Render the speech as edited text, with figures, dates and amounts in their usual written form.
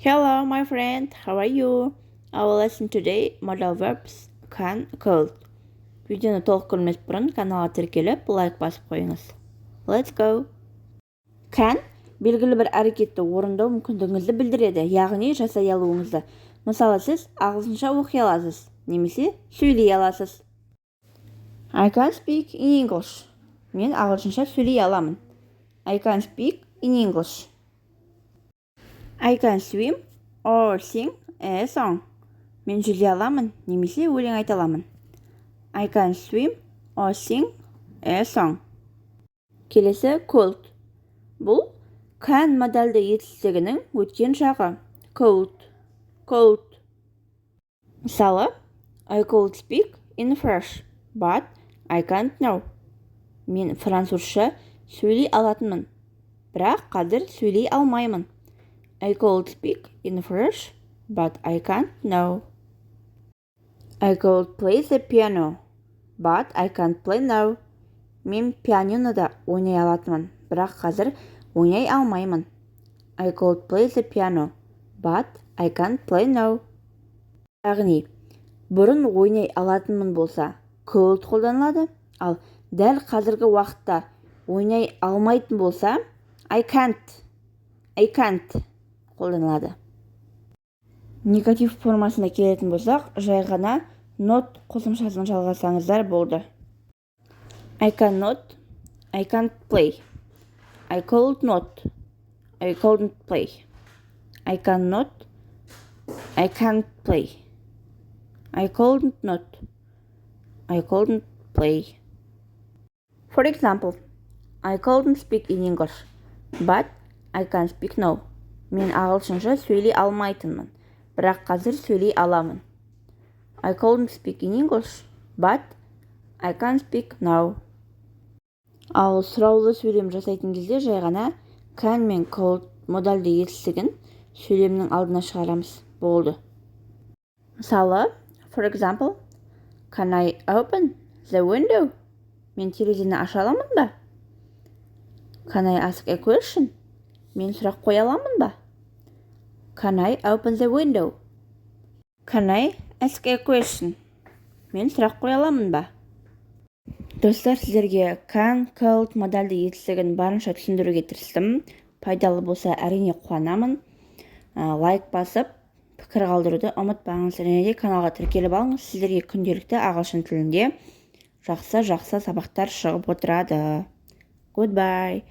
Hello, my friend. How are you? Our lesson today modal verbs can, could. Видеоны толық көрмес бұрын каналға тіркеліп, лайк басып қойыңыз. Let's go. Can белгілі бір әрекетті орындау мүмкіндігіңізді білдіреді, яғни жасай алуыңызды. Мысалы, сіз ағылшынша оқи аласыз, немесе сөйлей аласыз. I can speak in English. Мен ағылшынша сөйлей аламын. I can speak in English. I can swim or sing a song. Мен жүзе аламын, немесе өлең айта аламын. I can swim or sing a song. Келесі could. Бұл can модальді етістігінің өткен жағы. Could. Мысалы, I could speak in French, but I can't now. Мен французша сөйлей алатынмын, бірақ қазір сөйлей алмаймын. I could speak in French, but I can't now. I could play the piano, but I can't play now. Мен пианинода ойнай алатынмын, бірақ қазір ойнай алмаймын. I could play the piano, but I can't play now. Яғни, бұрын ойнай алатынмын болса, could қолданылады, ал дәл қазіргі уақытта ойнай алмайтын болса, I can't қолданылады. Негатив формасына келетін болсақ, жай ғана not қосымшасын жалғасаңыздар болды. I cannot, I can't play. I could not, I couldn't play. I cannot, I can't play. I couldn't not, I couldn't play. For example, I couldn't speak in English, but I can speak now. Мен ағылшынша сөйлей алмайтынмын, бірақ қазір сөйлей аламын. I couldn't speak in English, but I can speak now. Ал сұраулы сөйлем жасайтын кезде жай ғана can мен could модальді етістігін сөйлемнің алдына шығарамыз. Болды. Мысалы, for example, can I open the window? Мен терезені аша аламын ба? Can I ask a question? Мен сұрақ қоя аламын ба? Can I open the window? Can I ask a question? Мен сұрақ қоя аламын ба? Достар, сіздерге can, could модальді етістігін барынша түсіндіруге тырыстым. Пайдалы болса, әрине қуанамын. Лайк басып, пікір қалдыруды ұмытпаңыз. Және де каналға тіркеліп алыңыз. Сіздерге күнделікті ағылшын тілінде жақсы сабақтар шығып отырады. Goodbye.